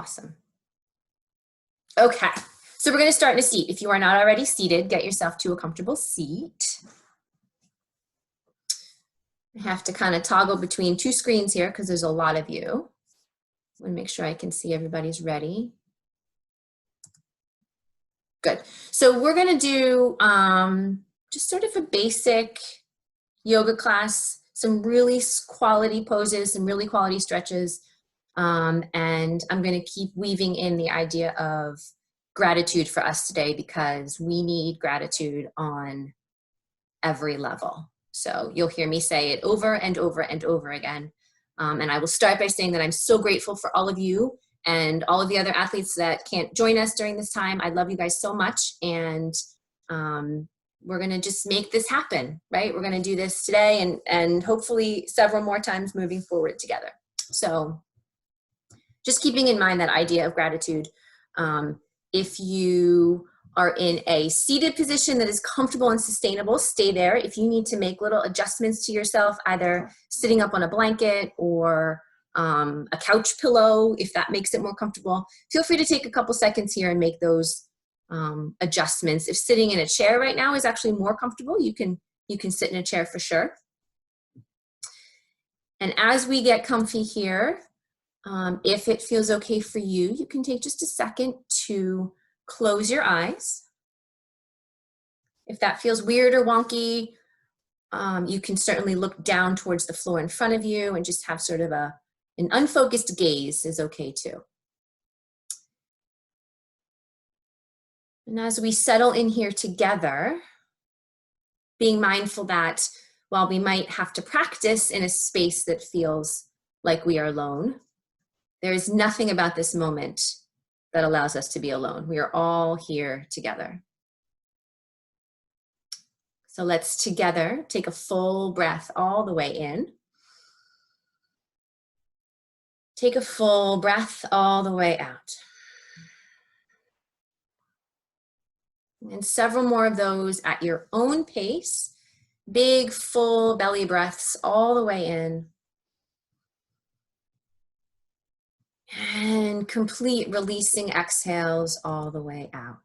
Awesome. Okay, so we're going to start in a seat. If you are not already seated, get yourself to a comfortable seat. I have to kind of toggle between two screens here because there's a lot of you. I want to make sure I can see everybody's ready. Good. So we're going to do just sort of a basic yoga class, some really quality poses, some really quality stretches. And I'm going to keep weaving in the idea of gratitude for us today because we need gratitude on every level. So you'll hear me say it over and over and over again. And I will start by saying that I'm so grateful for all of you and all of the other athletes that can't join us during this time. I love you guys so much. And we're going to just make this happen, right? We're going to do this today and hopefully several more times moving forward together. So just keeping in mind that idea of gratitude. If you are in a seated position that is comfortable and sustainable, stay there. If you need to make little adjustments to yourself, either sitting up on a blanket or a couch pillow, if that makes it more comfortable, feel free to take a couple seconds here and make those adjustments. If sitting in a chair right now is actually more comfortable, you can sit in a chair for sure. And as we get comfy here, if it feels okay for you, you can take just a second to close your eyes. If that feels weird or wonky, you can certainly look down towards the floor in front of you and just have sort of an unfocused gaze is okay too. And as we settle in here together, being mindful that while we might have to practice in a space that feels like we are alone, there is nothing about this moment that allows us to be alone. We are all here together. So let's together take a full breath all the way in. Take a full breath all the way out. And several more of those at your own pace. Big, full belly breaths all the way in. And complete releasing exhales all the way out.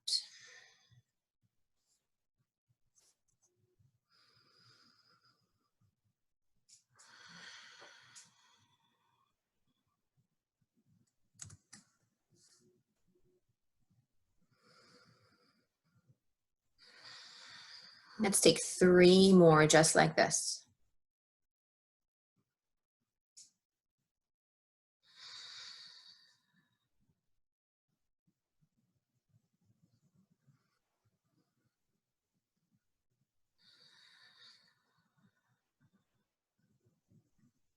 Let's take 3 more just like this.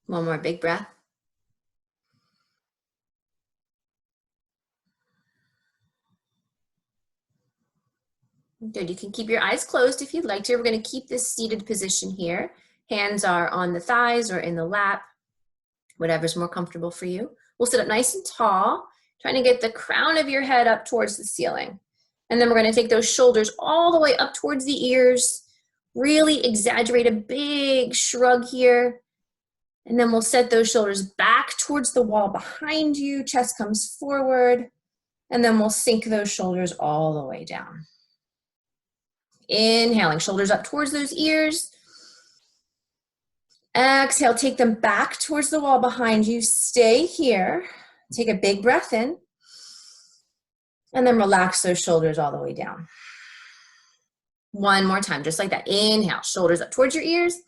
One more big breath. Good, you can keep your eyes closed if you'd like to. We're going to keep this seated position here. Hands are on the thighs or in the lap, whatever's more comfortable for you. We'll sit up nice and tall, trying to get the crown of your head up towards the ceiling. And then we're going to take those shoulders all the way up towards the ears, really exaggerate a big shrug here. And then we'll set those shoulders back towards the wall behind you, chest comes forward, and then we'll sink those shoulders all the way down. Inhaling, shoulders up towards those ears. Exhale, take them back towards the wall behind you. Stay here. Take a big breath in. And then relax those shoulders all the way down. One more time, just like that. Inhale, shoulders up towards your ears.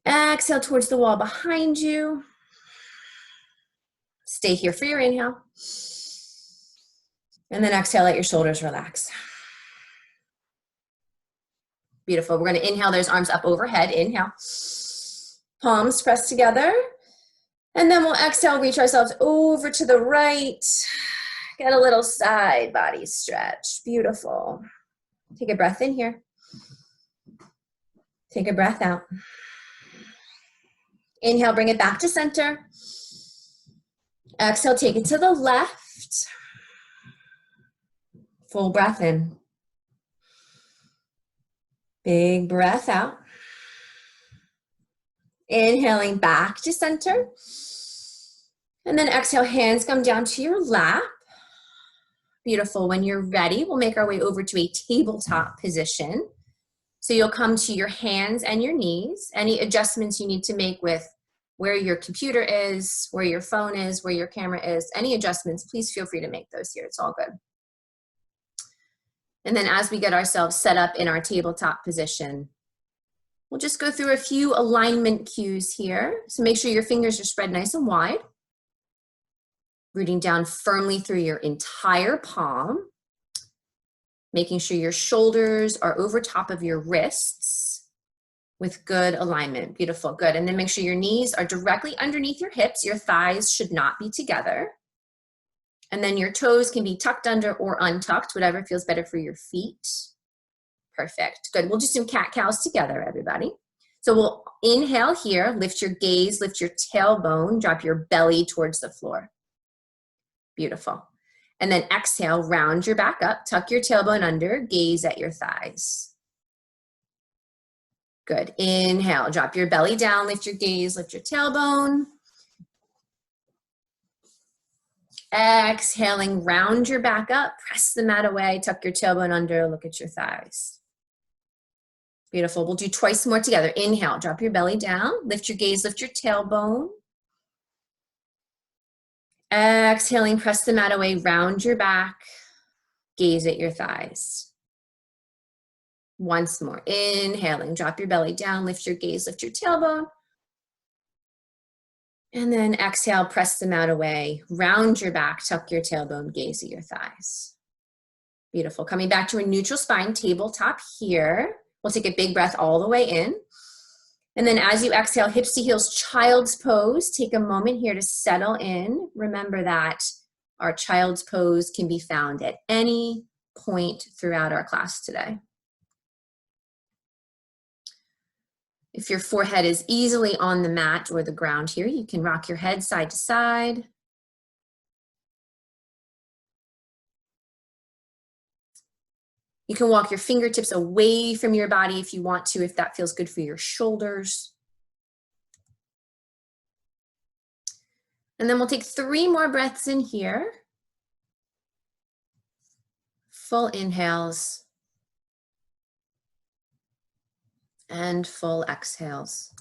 Exhale towards the wall behind you. Stay here for your inhale. And then exhale, let your shoulders relax. Beautiful. We're going to inhale those arms up overhead. Inhale. Palms pressed together. And then we'll exhale, reach ourselves over to the right. Get a little side body stretch. Beautiful. Take a breath in here. Take a breath out. Inhale, bring it back to center. Exhale, take it to the left. Full breath in. Big breath out. Inhaling back to center. And then exhale, hands come down to your lap. Beautiful. When you're ready, we'll make our way over to a tabletop position. So you'll come to your hands and your knees. Any adjustments you need to make with where your computer is, where your phone is, where your camera is, any adjustments, please feel free to make those here. It's all good. And then as we get ourselves set up in our tabletop position, we'll just go through a few alignment cues here. So make sure your fingers are spread nice and wide. Rooting down firmly through your entire palm. Making sure your shoulders are over top of your wrists with good alignment. Beautiful, good. And then make sure your knees are directly underneath your hips. Your thighs should not be together. And then your toes can be tucked under or untucked, whatever feels better for your feet. Perfect, good. We'll do some cat-cows together, everybody. So we'll inhale here, lift your gaze, lift your tailbone, drop your belly towards the floor. Beautiful. And then exhale, round your back up, tuck your tailbone under, gaze at your thighs. Good. Inhale, drop your belly down, lift your gaze, lift your tailbone. Exhaling, round your back up, press the mat away, tuck your tailbone under, look at your thighs. Beautiful. We'll do twice more together. Inhale, drop your belly down, lift your gaze, lift your tailbone. Exhaling, press the mat away, round your back, gaze at your thighs. Once more, inhaling, drop your belly down, lift your gaze, lift your tailbone. And then exhale, press the mat away, round your back, tuck your tailbone, gaze at your thighs. Beautiful. Coming back to a neutral spine, tabletop here. We'll take a big breath all the way in. And then as you exhale, hips to heels, child's pose. Take a moment here to settle in. Remember that our child's pose can be found at any point throughout our class today. If your forehead is easily on the mat or the ground here, you can rock your head side to side. You can walk your fingertips away from your body if you want to, if that feels good for your shoulders. And then we'll take 3 more breaths in here. Full inhales. And full exhales.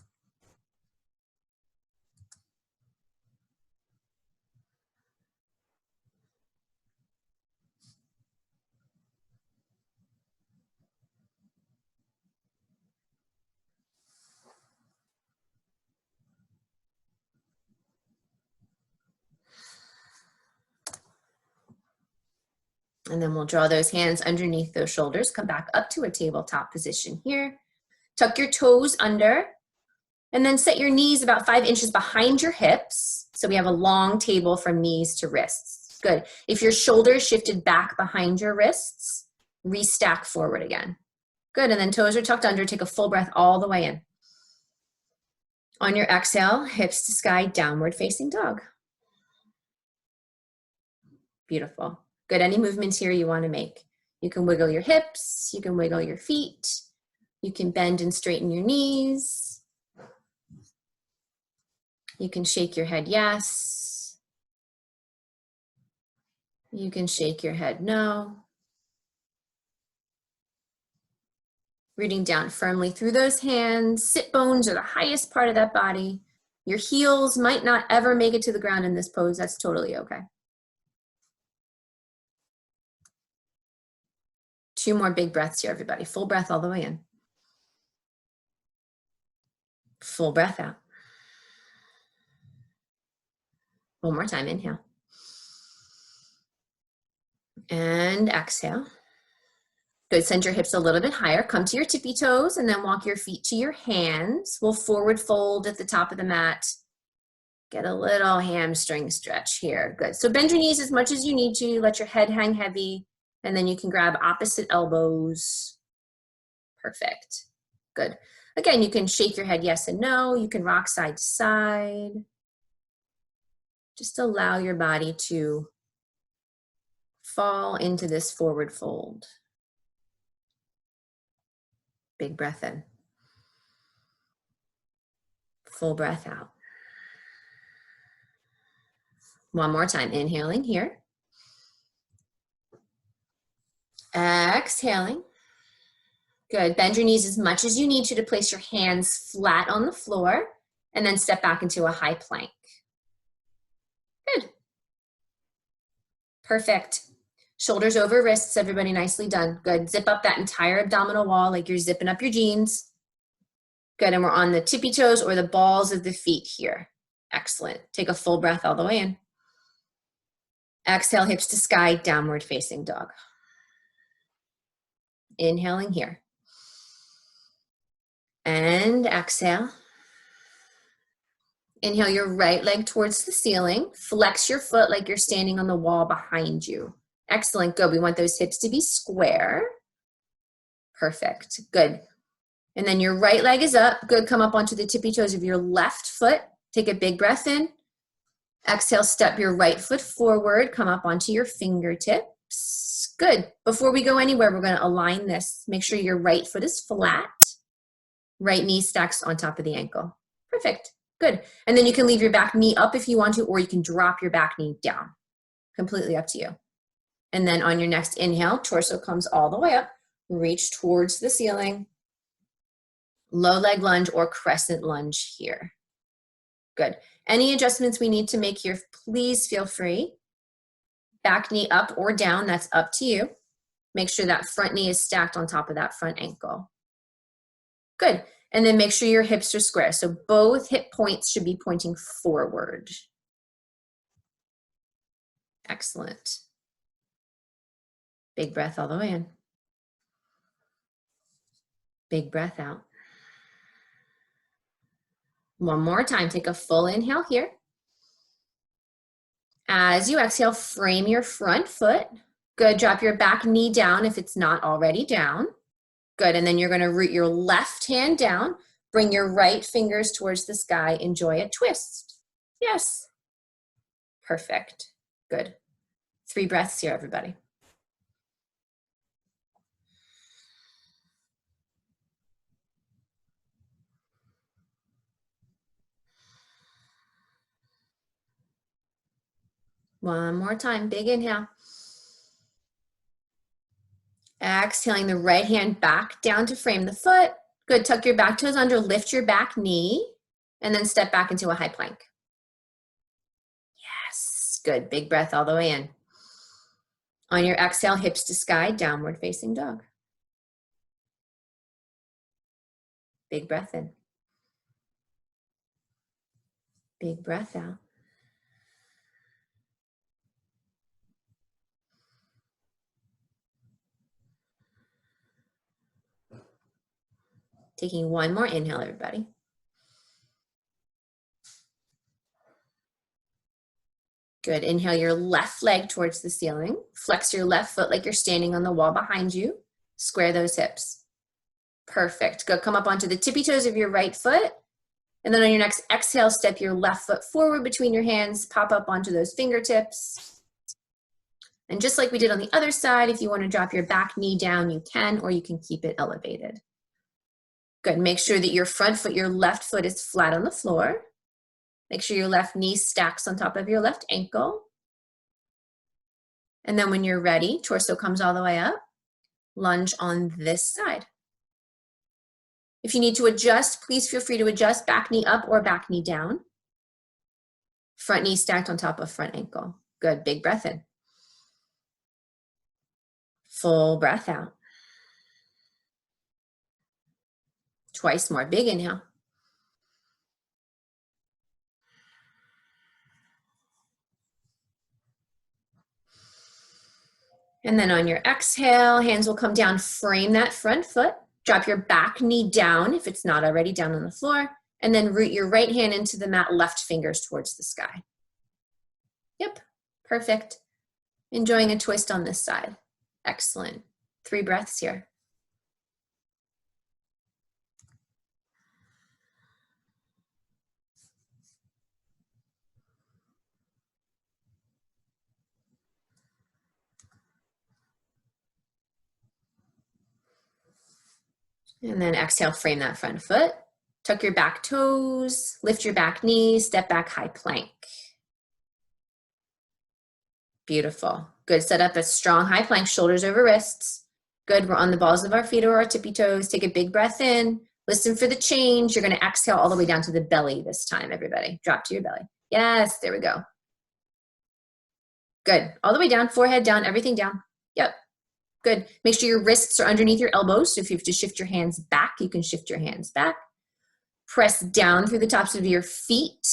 And then we'll draw those hands underneath those shoulders, come back up to a tabletop position here. Tuck your toes under, and then set your knees about 5 inches behind your hips. So we have a long table from knees to wrists. Good. If your shoulders shifted back behind your wrists, restack forward again. Good, and then toes are tucked under. Take a full breath all the way in. On your exhale, hips to sky, downward facing dog. Beautiful. Good, any movements here you want to make. You can wiggle your hips, you can wiggle your feet, you can bend and straighten your knees. You can shake your head yes. You can shake your head no. Rooting down firmly through those hands. Sit bones are the highest part of that body. Your heels might not ever make it to the ground in this pose. That's totally okay. 2 more big breaths here, everybody. Full breath all the way in. Full breath out. One more time, inhale. And exhale. Good, send your hips a little bit higher. Come to your tippy toes and then walk your feet to your hands. We'll forward fold at the top of the mat. Get a little hamstring stretch here. Good, so bend your knees as much as you need to. Let your head hang heavy. And then you can grab opposite elbows. Perfect, good. Again, you can shake your head yes and no. You can rock side to side. Just allow your body to fall into this forward fold. Big breath in. Full breath out. One more time, inhaling here. Exhaling. Good. Bend your knees as much as you need to place your hands flat on the floor and then step back into a high plank. Good. Perfect. Shoulders over wrists, everybody, nicely done. Good. Zip up that entire abdominal wall like you're zipping up your jeans. Good, and we're on the tippy toes or the balls of the feet here. Excellent. Take a full breath all the way in. Exhale, hips to sky, downward facing dog. Inhaling here. And exhale. Inhale your right leg towards the ceiling. Flex your foot like you're standing on the wall behind you. Excellent, good. We want those hips to be square. Perfect, good. And then your right leg is up. Good, come up onto the tippy toes of your left foot. Take a big breath in. Exhale, step your right foot forward. Come up onto your fingertips. Good. Before we go anywhere, we're gonna align this. Make sure your right foot is flat. Right knee stacks on top of the ankle. Perfect, good. And then you can leave your back knee up if you want to, or you can drop your back knee down. Completely up to you. And then on your next inhale, torso comes all the way up. Reach towards the ceiling. Low leg lunge or crescent lunge here. Good. Any adjustments we need to make here, please feel free. Back knee up or down, that's up to you. Make sure that front knee is stacked on top of that front ankle. Good. And then make sure your hips are square. So both hip points should be pointing forward. Excellent. Big breath all the way in. Big breath out. One more time, take a full inhale here. As you exhale, frame your front foot. Good, drop your back knee down if it's not already down. Good, and then you're gonna root your left hand down, bring your right fingers towards the sky, enjoy a twist. Yes. Perfect, good. 3 breaths here, everybody. One more time, big inhale. Exhaling the right hand back down to frame the foot. Good, tuck your back toes under, lift your back knee, and then step back into a high plank. Yes, good, big breath all the way in. On your exhale, hips to sky, downward facing dog. Big breath in. Big breath out. Taking one more inhale, everybody. Good, inhale your left leg towards the ceiling. Flex your left foot like you're standing on the wall behind you. Square those hips. Perfect, good, come up onto the tippy toes of your right foot. And then on your next exhale, step your left foot forward between your hands, pop up onto those fingertips. And just like we did on the other side, if you want to drop your back knee down, you can, or you can keep it elevated. Good, make sure that your front foot, your left foot is flat on the floor. Make sure your left knee stacks on top of your left ankle. And then when you're ready, torso comes all the way up. Lunge on this side. If you need to adjust, please feel free to adjust back knee up or back knee down. Front knee stacked on top of front ankle. Good, big breath in. Full breath out. Twice more, big inhale. And then on your exhale, hands will come down, frame that front foot. Drop your back knee down if it's not already down on the floor. And then root your right hand into the mat, left fingers towards the sky. Yep, perfect. Enjoying a twist on this side. Excellent. 3 breaths here. And then exhale, frame that front foot. Tuck your back toes, lift your back knee, step back high plank. Beautiful. Good. Set up a strong high plank, shoulders over wrists. Good. We're on the balls of our feet or our tippy toes. Take a big breath in. Listen for the change. You're going to exhale all the way down to the belly this time, everybody. Drop to your belly. Yes, there we go. Good. All the way down, forehead down, everything down. Yep. Good. Make sure your wrists are underneath your elbows. So if you have to shift your hands back, you can shift your hands back. Press down through the tops of your feet.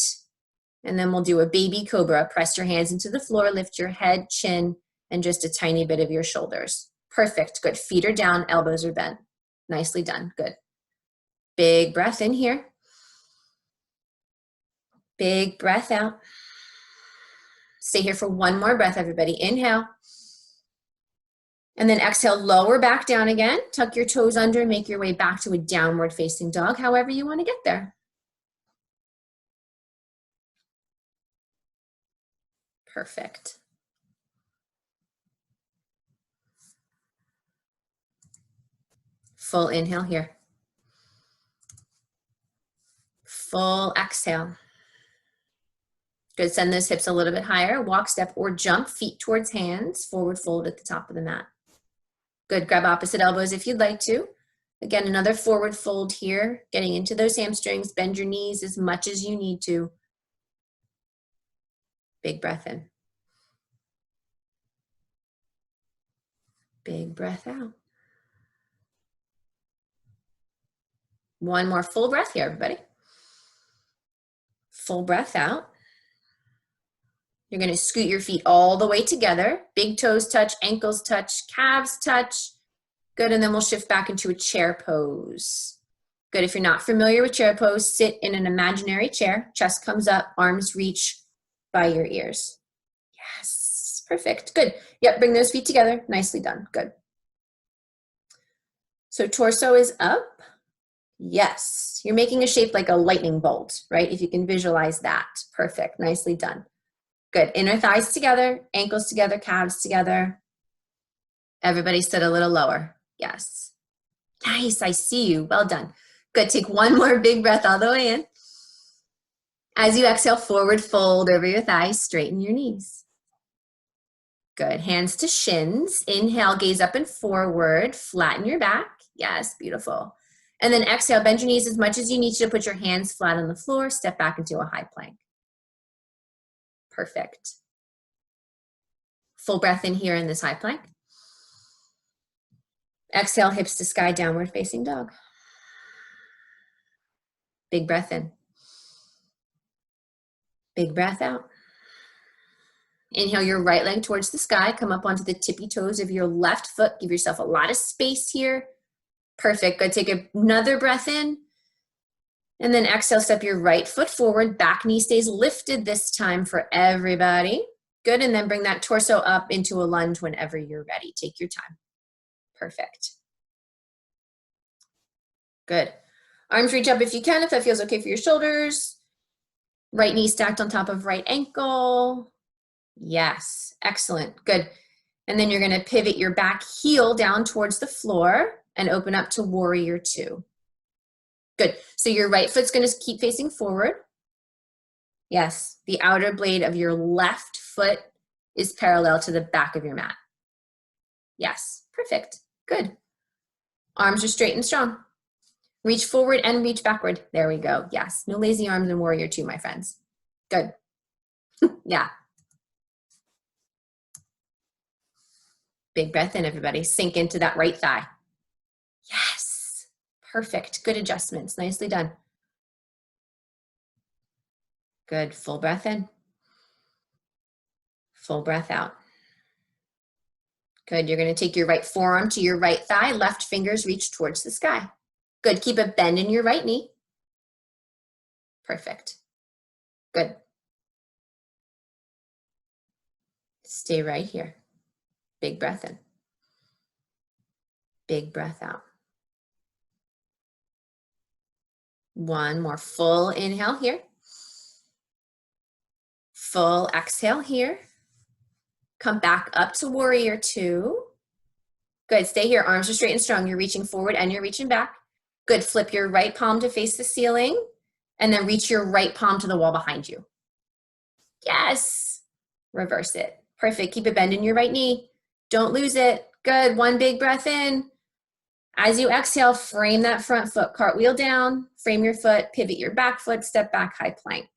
And then we'll do a baby cobra. Press your hands into the floor, lift your head, chin, and just a tiny bit of your shoulders. Perfect. Good. Feet are down, elbows are bent. Nicely done. Good. Big breath in here. Big breath out. Stay here for one more breath, everybody. Inhale. And then exhale, lower back down again. Tuck your toes under and make your way back to a downward facing dog, however you want to get there. Perfect. Full inhale here. Full exhale. Good. Send those hips a little bit higher. Walk, step, or jump. Feet towards hands. Forward fold at the top of the mat. Good. Grab opposite elbows if you'd like to. Again, another forward fold here. Getting into those hamstrings. Bend your knees as much as you need to. Big breath in. Big breath out. One more full breath here, everybody. Full breath out. You're going to scoot your feet all the way together. Big toes touch, ankles touch, calves touch. Good, and then we'll shift back into a chair pose. Good, if you're not familiar with chair pose, sit in an imaginary chair. Chest comes up, arms reach by your ears. Yes, perfect, good. Yep, bring those feet together. Nicely done, good. So torso is up. Yes, you're making a shape like a lightning bolt, right? If you can visualize that. Perfect, nicely done. Good, inner thighs together, ankles together, calves together. Everybody sit a little lower. Yes. Nice, I see you, well done. Good, take one more big breath all the way in. As you exhale, forward fold over your thighs, straighten your knees. Good, hands to shins. Inhale, gaze up and forward, flatten your back. Yes, beautiful. And then exhale, bend your knees as much as you need to. Put your hands flat on the floor, step back into a high plank. Perfect. Full breath in here in this high plank. Exhale, hips to sky, downward facing dog. Big breath in. Big breath out. Inhale your right leg towards the sky. Come up onto the tippy toes of your left foot. Give yourself a lot of space here. Perfect. Good. Take another breath in. And then exhale, step your right foot forward. Back knee stays lifted this time for everybody. Good. And then bring that torso up into a lunge whenever you're ready. Take your time. Perfect. Good. Arms reach up if you can, if that feels okay for your shoulders. Right knee stacked on top of right ankle. Yes. Excellent. Good. And then you're going to pivot your back heel down towards the floor and open up to warrior two. Good. So your right foot's going to keep facing forward. Yes. The outer blade of your left foot is parallel to the back of your mat. Yes. Perfect. Good. Arms are straight and strong. Reach forward and reach backward. There we go. Yes. No lazy arms in warrior two, my friends. Good. Yeah. Big breath in, everybody. Sink into that right thigh. Yes. Perfect. Good adjustments. Nicely done. Good. Full breath in. Full breath out. Good. You're going to take your right forearm to your right thigh. Left fingers reach towards the sky. Good. Keep a bend in your right knee. Perfect. Good. Stay right here. Big breath in. Big breath out. One more full inhale here. Full exhale here. Come back up to warrior two. Good, stay here, arms are straight and strong. You're reaching forward and you're reaching back. Good, flip your right palm to face the ceiling and then reach your right palm to the wall behind you. Yes, reverse it. Perfect. Keep it bending your right knee. Don't lose it. Good. One big breath in. As you exhale, frame that front foot. Cartwheel down, frame your foot, pivot your back foot, step back, high plank.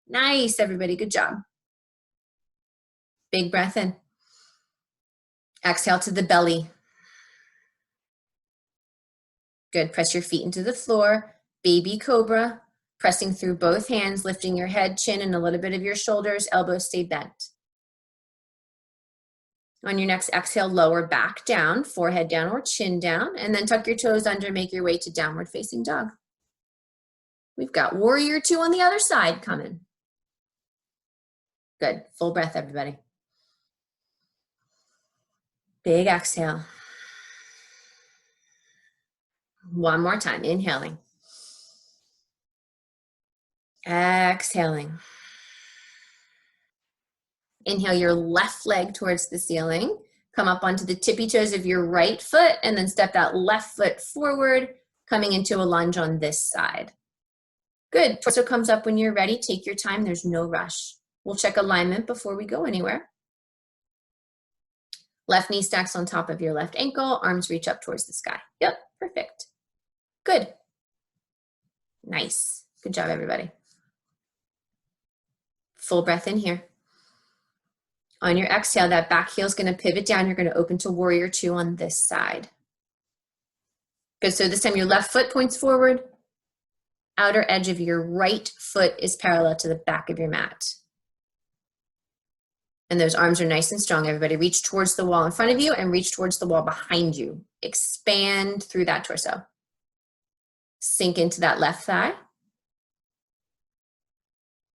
Nice, everybody. Good job. Big breath in. Exhale to the belly. Good. Press your feet into the floor. Baby cobra. Pressing through both hands, lifting your head, chin, and a little bit of your shoulders. Elbows stay bent. On your next exhale, lower back down, forehead down or chin down, and then tuck your toes under, make your way to downward facing dog. We've got warrior two on the other side coming. Good. Full breath, everybody. Big exhale. One more time. Inhaling. Exhaling. Inhale your left leg towards the ceiling. Come up onto the tippy toes of your right foot and then step that left foot forward, coming into a lunge on this side. Good. Torso comes up when you're ready. Take your time. There's no rush. We'll check alignment before we go anywhere. Left knee stacks on top of your left ankle. Arms reach up towards the sky. Yep. Perfect. Good. Nice. Good job, everybody. Full breath in here. On your exhale, that back heel is going to pivot down. You're going to open to warrior two on this side. Good. So this time your left foot points forward. Outer edge of your right foot is parallel to the back of your mat. And those arms are nice and strong. Everybody reach towards the wall in front of you and reach towards the wall behind you. Expand through that torso. Sink into that left thigh.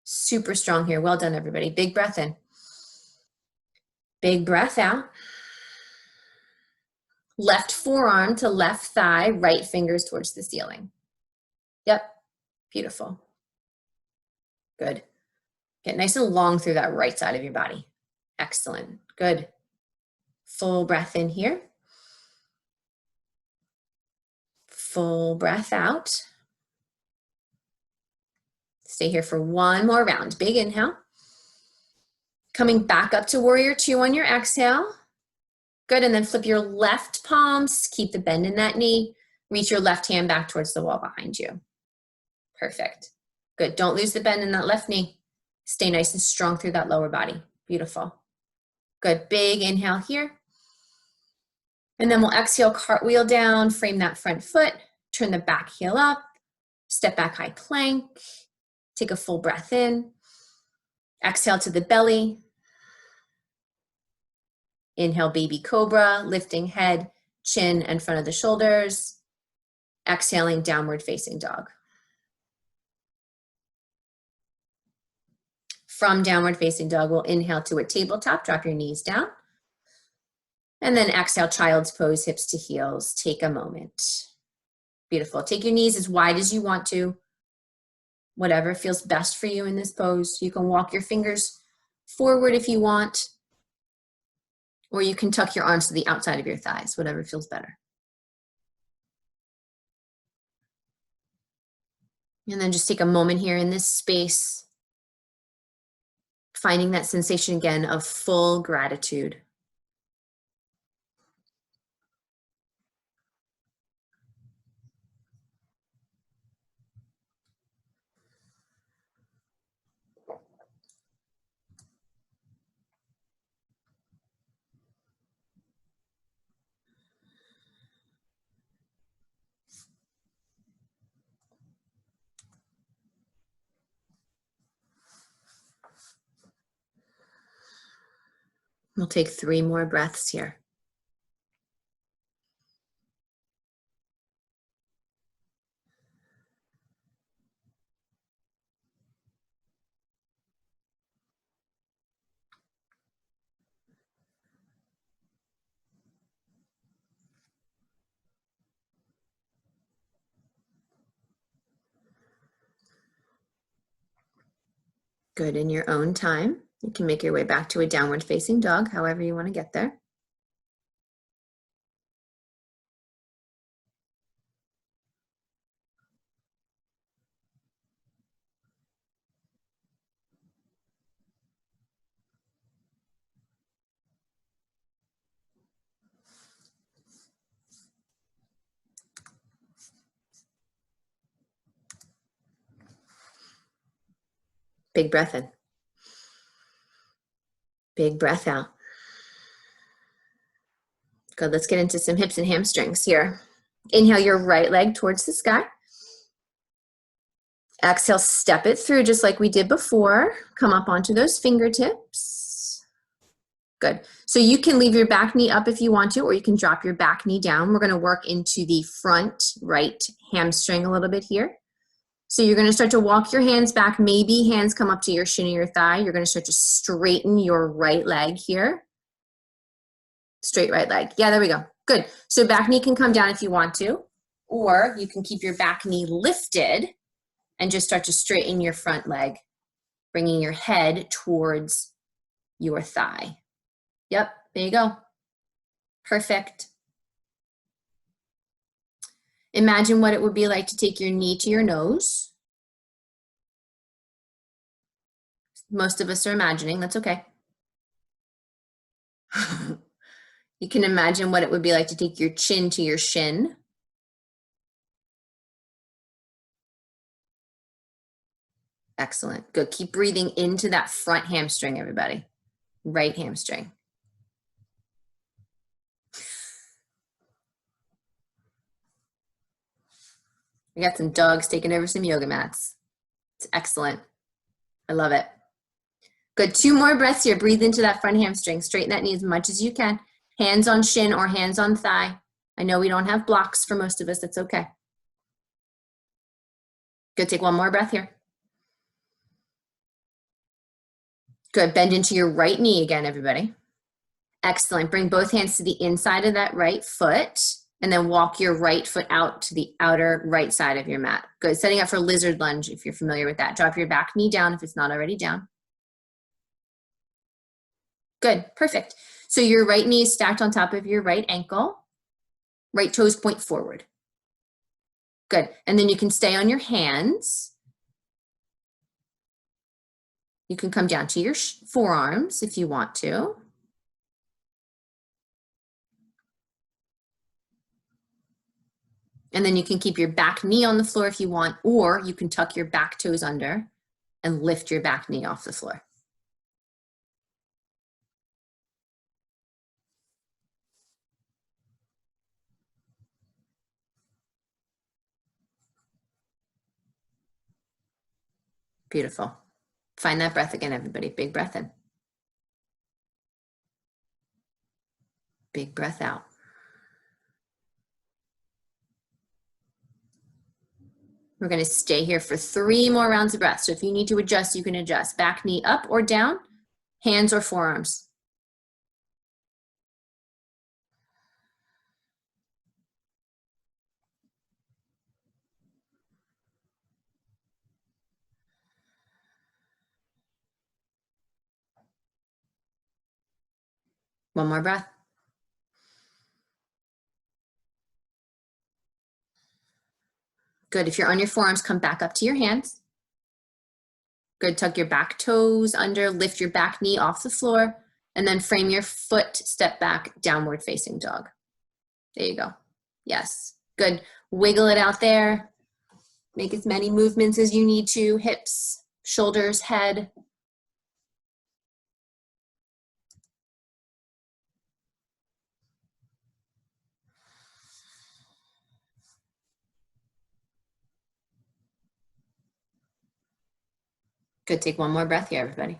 Super strong here. Well done, everybody. Big breath in. Big breath out. Left forearm to left thigh, right fingers towards the ceiling. Yep. Beautiful. Good. Get nice and long through that right side of your body. Excellent. Good. Full breath in here. Full breath out. Stay here for one more round. Big inhale. Coming back up to warrior two on your exhale. Good, and then flip your left palms. Keep the bend in that knee. Reach your left hand back towards the wall behind you. Perfect. Good, don't lose the bend in that left knee. Stay nice and strong through that lower body. Beautiful. Good, big inhale here. And then we'll exhale, cartwheel down, frame that front foot, turn the back heel up, step back, high plank. Take a full breath in. Exhale to the belly. Inhale, baby cobra, lifting head, chin in front of the shoulders. Exhaling, downward facing dog. From downward facing dog, we'll inhale to a tabletop, drop your knees down. And then exhale, child's pose, hips to heels. Take a moment. Beautiful. Take your knees as wide as you want to. Whatever feels best for you in this pose. You can walk your fingers forward if you want, or you can tuck your arms to the outside of your thighs, whatever feels better. And then just take a moment here in this space, finding that sensation again of full gratitude. We'll take 3 more breaths here. Good, in your own time. You can make your way back to a downward facing dog, however you want to get there. Big breath in. Big breath out. Good, let's get into some hips and hamstrings here. Inhale your right leg towards the sky. Exhale, step it through just like we did before. Come up onto those fingertips. Good. So you can leave your back knee up if you want to, or you can drop your back knee down. We're going to work into the front right hamstring a little bit here. So you're going to start to walk your hands back. Maybe hands come up to your shin or your thigh. You're going to start to straighten your right leg here. Straight right leg. Yeah, there we go. Good. So back knee can come down if you want to, or you can keep your back knee lifted and just start to straighten your front leg, bringing your head towards your thigh. Yep, there you go. Perfect. Imagine what it would be like to take your knee to your nose. Most of us are imagining, that's okay. You can imagine what it would be like to take your chin to your shin. Excellent. Good. Keep breathing into that front hamstring, everybody. Right hamstring. We got some dogs taking over some yoga mats. It's excellent. I love it. Good. 2 more breaths here. Breathe into that front hamstring. Straighten that knee as much as you can. Hands on shin or hands on thigh. I know we don't have blocks for most of us. That's okay. Good. Take 1 more breath here. Good. Bend into your right knee again, everybody. Excellent. Bring both hands to the inside of that right foot and then walk your right foot out to the outer right side of your mat. Good. Setting up for lizard lunge if you're familiar with that. Drop your back knee down if it's not already down. Good. Perfect. So your right knee is stacked on top of your right ankle. Right toes point forward. Good. And then you can stay on your hands. You can come down to your forearms if you want to. And then you can keep your back knee on the floor if you want, or you can tuck your back toes under and lift your back knee off the floor. Beautiful. Find that breath again, everybody. Big breath in. Big breath out. We're going to stay here for 3 more rounds of breath. So if you need to adjust, you can adjust. Back knee up or down, hands or forearms. One more breath. Good. If you're on your forearms, come back up to your hands. Good. Tuck your back toes under, lift your back knee off the floor, and then frame your foot, step back, downward facing dog. There you go. Yes. Good. Wiggle it out there. Make as many movements as you need to. Hips, shoulders, head. Good. Take 1 more breath here, everybody.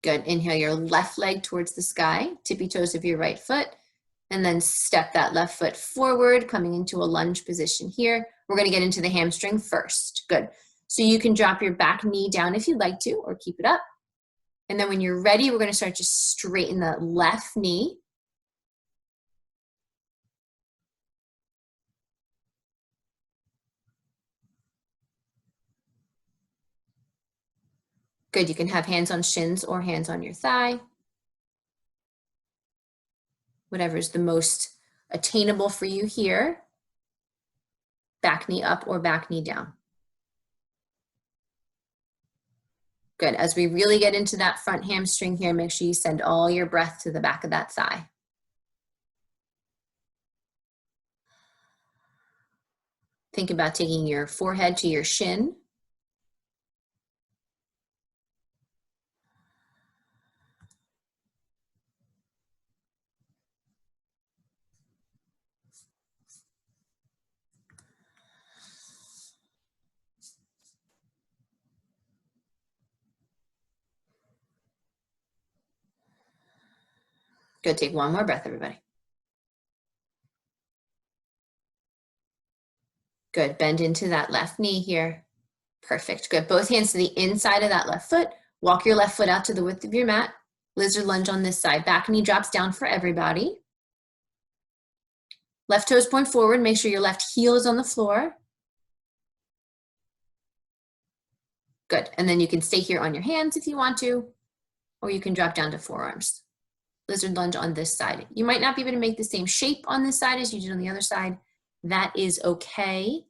Good. Inhale your left leg towards the sky, tippy toes of your right foot, and then step that left foot forward, coming into a lunge position here. We're going to get into the hamstring first. Good. So you can drop your back knee down if you'd like to, or keep it up. And then when you're ready, we're going to start to straighten the left knee. Good. You can have hands on shins or hands on your thigh. Whatever is the most attainable for you here. Back knee up or back knee down. Good. As we really get into that front hamstring here, make sure you send all your breath to the back of that thigh. Think about taking your forehead to your shin. Good, take one more breath, everybody. Good, bend into that left knee here. Perfect, good. Both hands to the inside of that left foot. Walk your left foot out to the width of your mat. Lizard lunge on this side. Back knee drops down for everybody. Left toes point forward. Make sure your left heel is on the floor. Good, and then you can stay here on your hands if you want to, or you can drop down to forearms. Lizard lunge on this side. You might not be able to make the same shape on this side as you did on the other side. That is okay.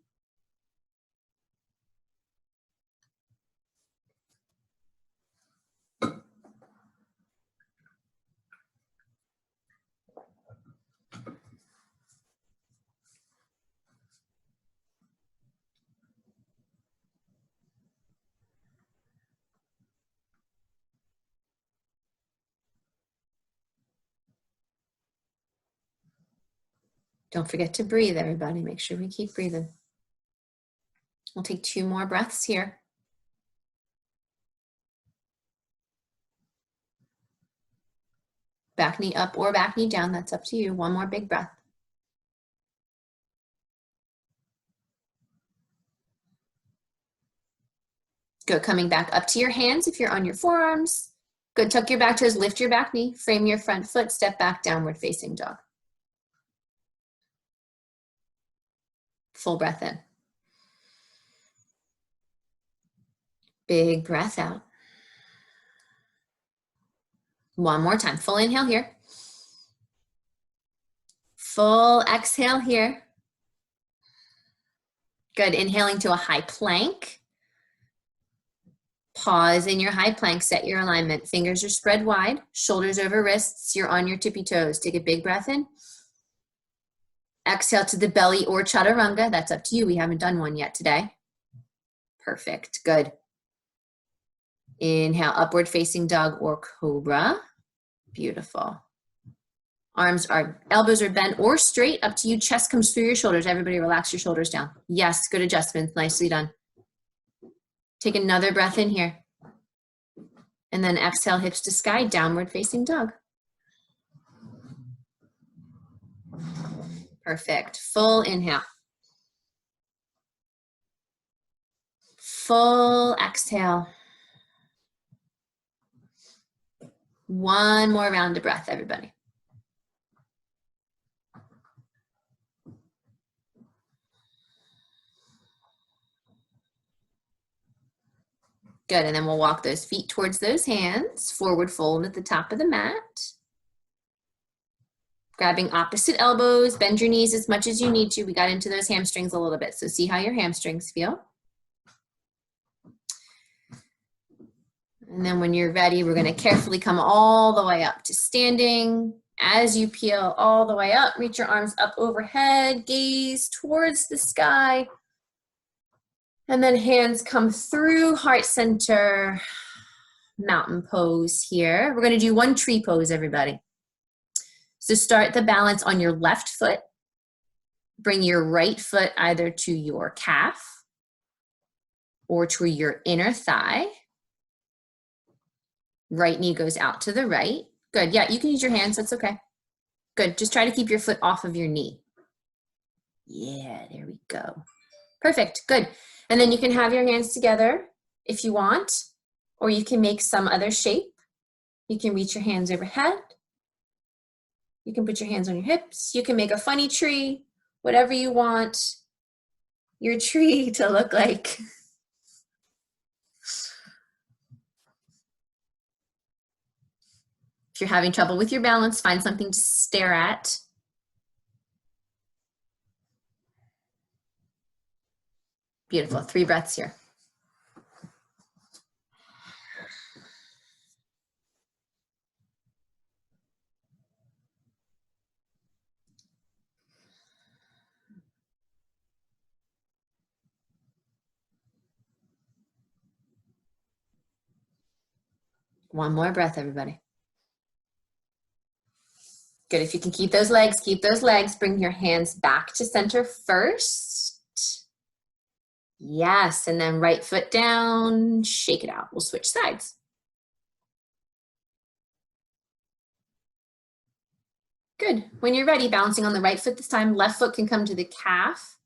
Don't forget to breathe, everybody. Make sure we keep breathing. We'll take 2 more breaths here. Back knee up or back knee down, that's up to you. 1 more big breath. Good, coming back up to your hands if you're on your forearms. Good, tuck your back toes, lift your back knee, frame your front foot, step back, downward facing dog. Full breath in. Big breath out. 1 more time, full inhale here. Full exhale here. Good, inhaling to a high plank. Pause in your high plank, set your alignment. Fingers are spread wide, shoulders over wrists, you're on your tippy toes. Take a big breath in. Exhale to the belly or chaturanga, that's up to you. We haven't done one yet today. Perfect, good. Inhale, upward facing dog or cobra. Beautiful. Elbows are bent or straight, up to you. Chest comes through your shoulders. Everybody relax your shoulders down. Yes, good adjustments, nicely done. Take another breath in here. And then exhale, hips to sky, downward facing dog. Perfect, full inhale. Full exhale. 1 more round of breath, everybody. Good, and then we'll walk those feet towards those hands, forward fold at the top of the mat. Grabbing opposite elbows, bend your knees as much as you need to. We got into those hamstrings a little bit, so see how your hamstrings feel. And then when you're ready, we're gonna carefully come all the way up to standing. As you peel all the way up, reach your arms up overhead, gaze towards the sky. And then hands come through heart center, mountain pose here. We're gonna do 1 tree pose, everybody. So start the balance on your left foot. Bring your right foot either to your calf or to your inner thigh. Right knee goes out to the right. Good, yeah, you can use your hands, that's okay. Good, just try to keep your foot off of your knee. Yeah, there we go. Perfect, good. And then you can have your hands together if you want, or you can make some other shape. You can reach your hands overhead. You can put your hands on your hips. You can make a funny tree, whatever you want your tree to look like. If you're having trouble with your balance, find something to stare at. Beautiful, 3 breaths here. One more breath, everybody. Good, if you can keep those legs, keep those legs. Bring your hands back to center first. Yes, and then right foot down, shake it out. We'll switch sides. Good, when you're ready, balancing on the right foot this time, left foot can come to the calf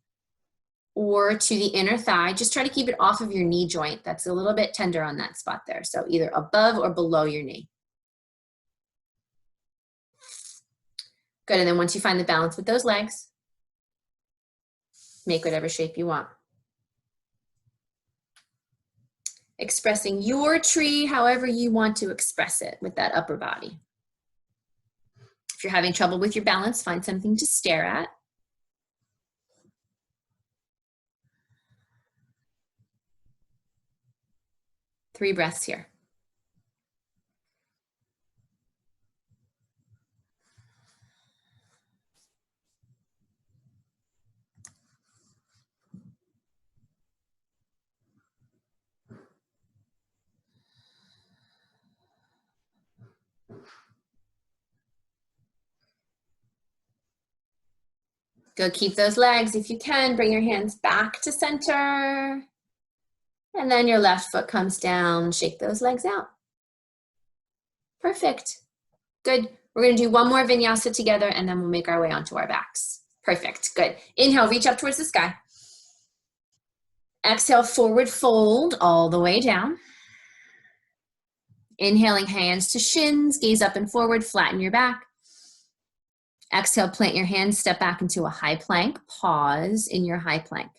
or to the inner thigh. Just try to keep it off of your knee joint. That's a little bit tender on that spot there. So either above or below your knee. Good, and then once you find the balance with those legs, make whatever shape you want. Expressing your tree however you want to express it with that upper body. If you're having trouble with your balance, find something to stare at. Three breaths here. Good, keep those legs. If you can, bring your hands back to center. And then your left foot comes down, shake those legs out. Perfect. Good. We're gonna do one more vinyasa together and then we'll make our way onto our backs. Perfect, good. Inhale, reach up towards the sky. Exhale, forward fold all the way down. Inhaling, hands to shins, gaze up and forward, flatten your back. Exhale, plant your hands, step back into a high plank. Pause in your high plank.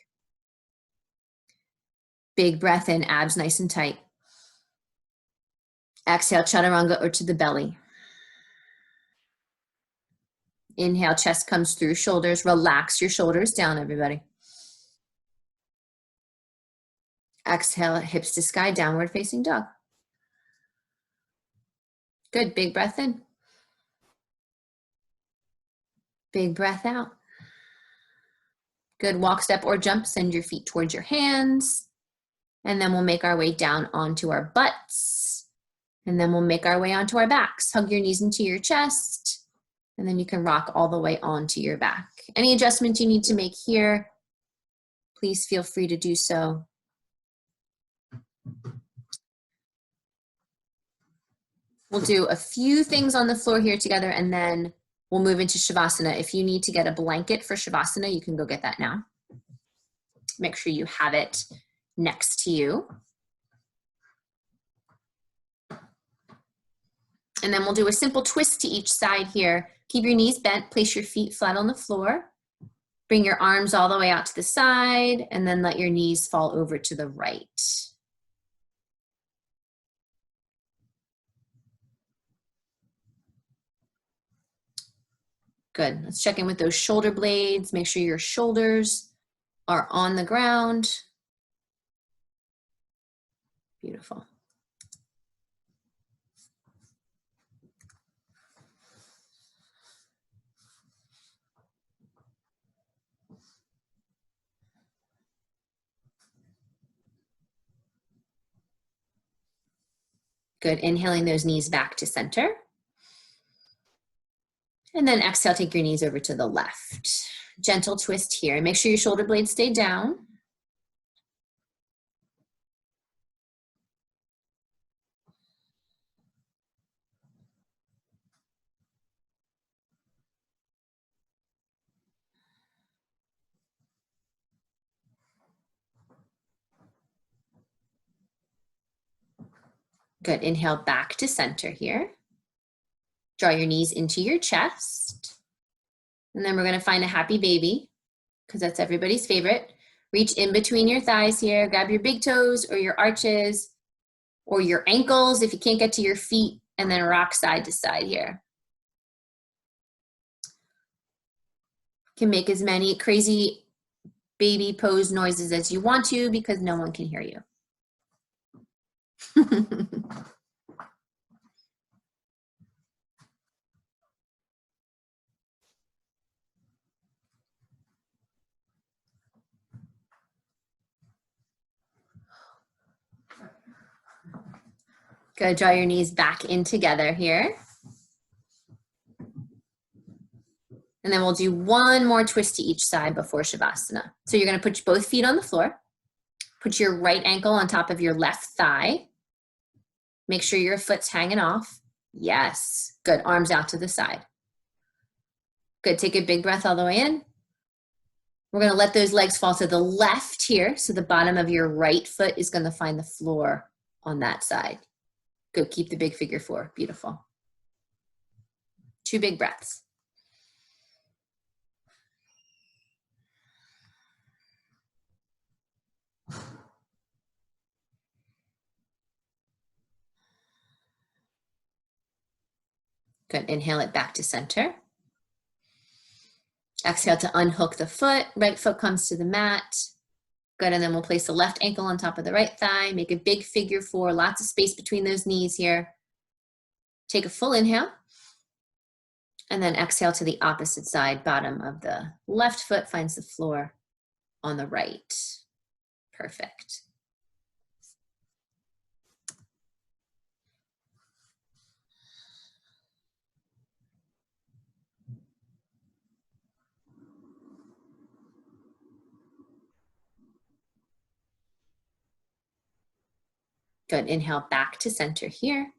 Big breath in, abs nice and tight. Exhale, chaturanga or to the belly. Inhale, chest comes through, shoulders. Relax your shoulders down, everybody. Exhale, hips to sky, downward facing dog. Good, big breath in. Big breath out. Good, walk, step, or jump. Send your feet towards your hands. And then we'll make our way down onto our butts. And then we'll make our way onto our backs. Hug your knees into your chest. And then you can rock all the way onto your back. Any adjustments you need to make here, please feel free to do so. We'll do a few things on the floor here together and then we'll move into Shavasana. If you need to get a blanket for Shavasana, you can go get that now. Make sure you have it next to you. And then we'll do a simple twist to each side here. Keep your knees bent, place your feet flat on the floor. Bring your arms all the way out to the side and then let your knees fall over to the right. Good, let's check in with those shoulder blades. Make sure your shoulders are on the ground. Beautiful. Good, inhaling those knees back to center. And then exhale, take your knees over to the left. Gentle twist here. Make sure your shoulder blades stay down. Good, inhale back to center here. Draw your knees into your chest. And then we're gonna find a happy baby, because that's everybody's favorite. Reach in between your thighs here, grab your big toes or your arches or your ankles if you can't get to your feet, and then rock side to side here. You can make as many crazy baby pose noises as you want to because no one can hear you. Good, draw your knees back in together here. And then we'll do one more twist to each side before Shavasana. So you're gonna put both feet on the floor. Put your right ankle on top of your left thigh. Make sure your foot's hanging off. Yes, good, arms out to the side. Good, take a big breath all the way in. We're gonna let those legs fall to the left here, so the bottom of your right foot is gonna find the floor on that side. Good, keep the big figure four, beautiful. 2 big breaths. Good, inhale it back to center. Exhale to unhook the foot, right foot comes to the mat. Good, and then we'll place the left ankle on top of the right thigh, make a big figure four, lots of space between those knees here. Take a full inhale, and then exhale to the opposite side, bottom of the left foot finds the floor on the right. Perfect. Good, inhale back to center here.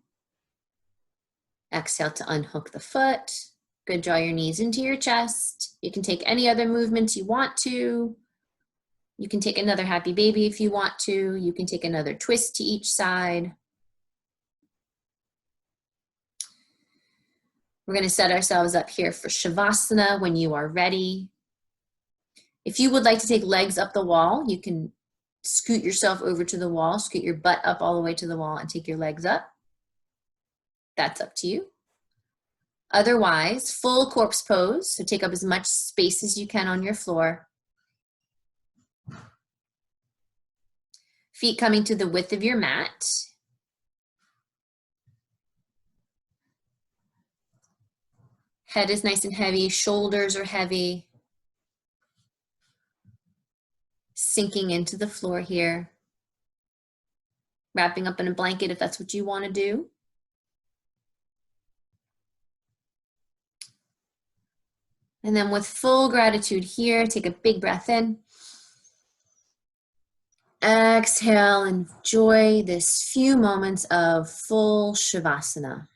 Exhale to unhook the foot. Good, draw your knees into your chest. You can take any other movements you want to. You can take another happy baby if you want to. You can take another twist to each side. We're going to set ourselves up here for Shavasana when you are ready. If you would like to take legs up the wall, you can scoot yourself over to the wall, scoot your butt up all the way to the wall and take your legs up. That's up to you. Otherwise, full corpse pose, so take up as much space as you can on your floor. Feet coming to the width of your mat. Head is nice and heavy, shoulders are heavy. Sinking into the floor here. Wrapping up in a blanket if that's what you want to do. And then with full gratitude here, take a big breath in. Exhale, enjoy this few moments of full Shavasana.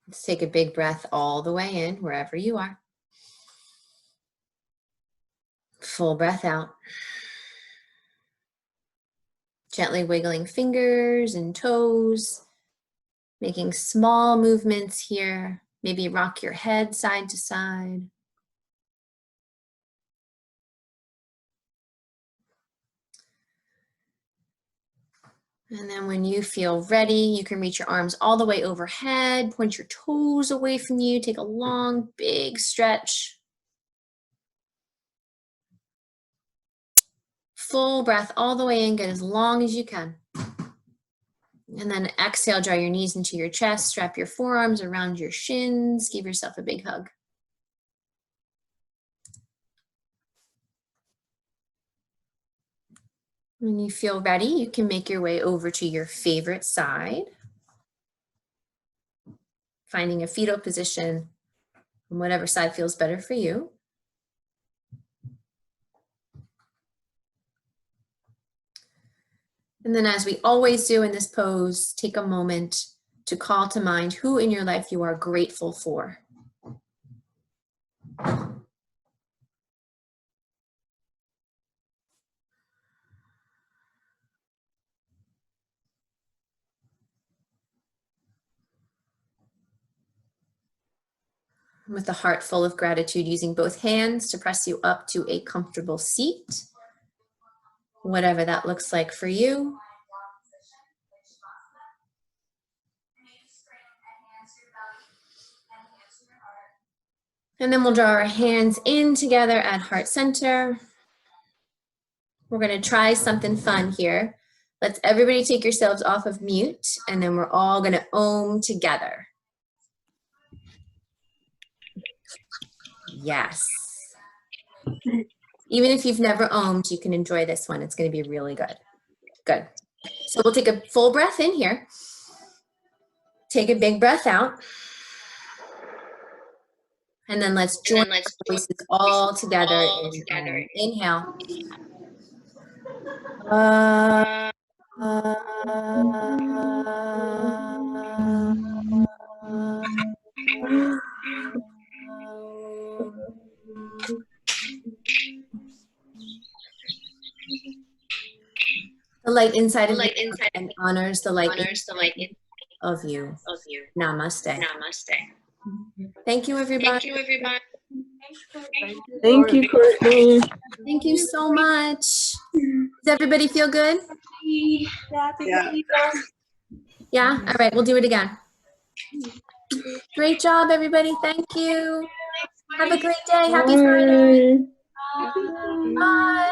Let's take a big breath all the way in, wherever you are. Full breath out. Gently wiggling fingers and toes, making small movements here. Maybe rock your head side to side. And then when you feel ready, you can reach your arms all the way overhead, point your toes away from you, take a long, big stretch. Full breath all the way in, get as long as you can. And then exhale, draw your knees into your chest, strap your forearms around your shins, give yourself a big hug. When you feel ready, you can make your way over to your favorite side, finding a fetal position on whatever side feels better for you. And then, as we always do in this pose, take a moment to call to mind who in your life you are grateful for. With a heart full of gratitude, using both hands to press you up to a comfortable seat, whatever that looks like for you. And then we'll draw our hands in together at heart center. We're going to try something fun here. Let's everybody take yourselves off of mute, and then we're all going to Om together. Yes. Even if you've never Om'd, you can enjoy this one. It's going to be really good. Good. So we'll take a full breath in here. Take a big breath out. And then let's join our voices all together in inhale. The light inside of you and honors the light of you. Namaste. Thank you, everybody. Thank you, Courtney. Thank you so much. Does everybody feel good? Yeah. Yeah? All right, we'll do it again. Great job, everybody. Thank you. Have a great day. Happy Friday. Bye.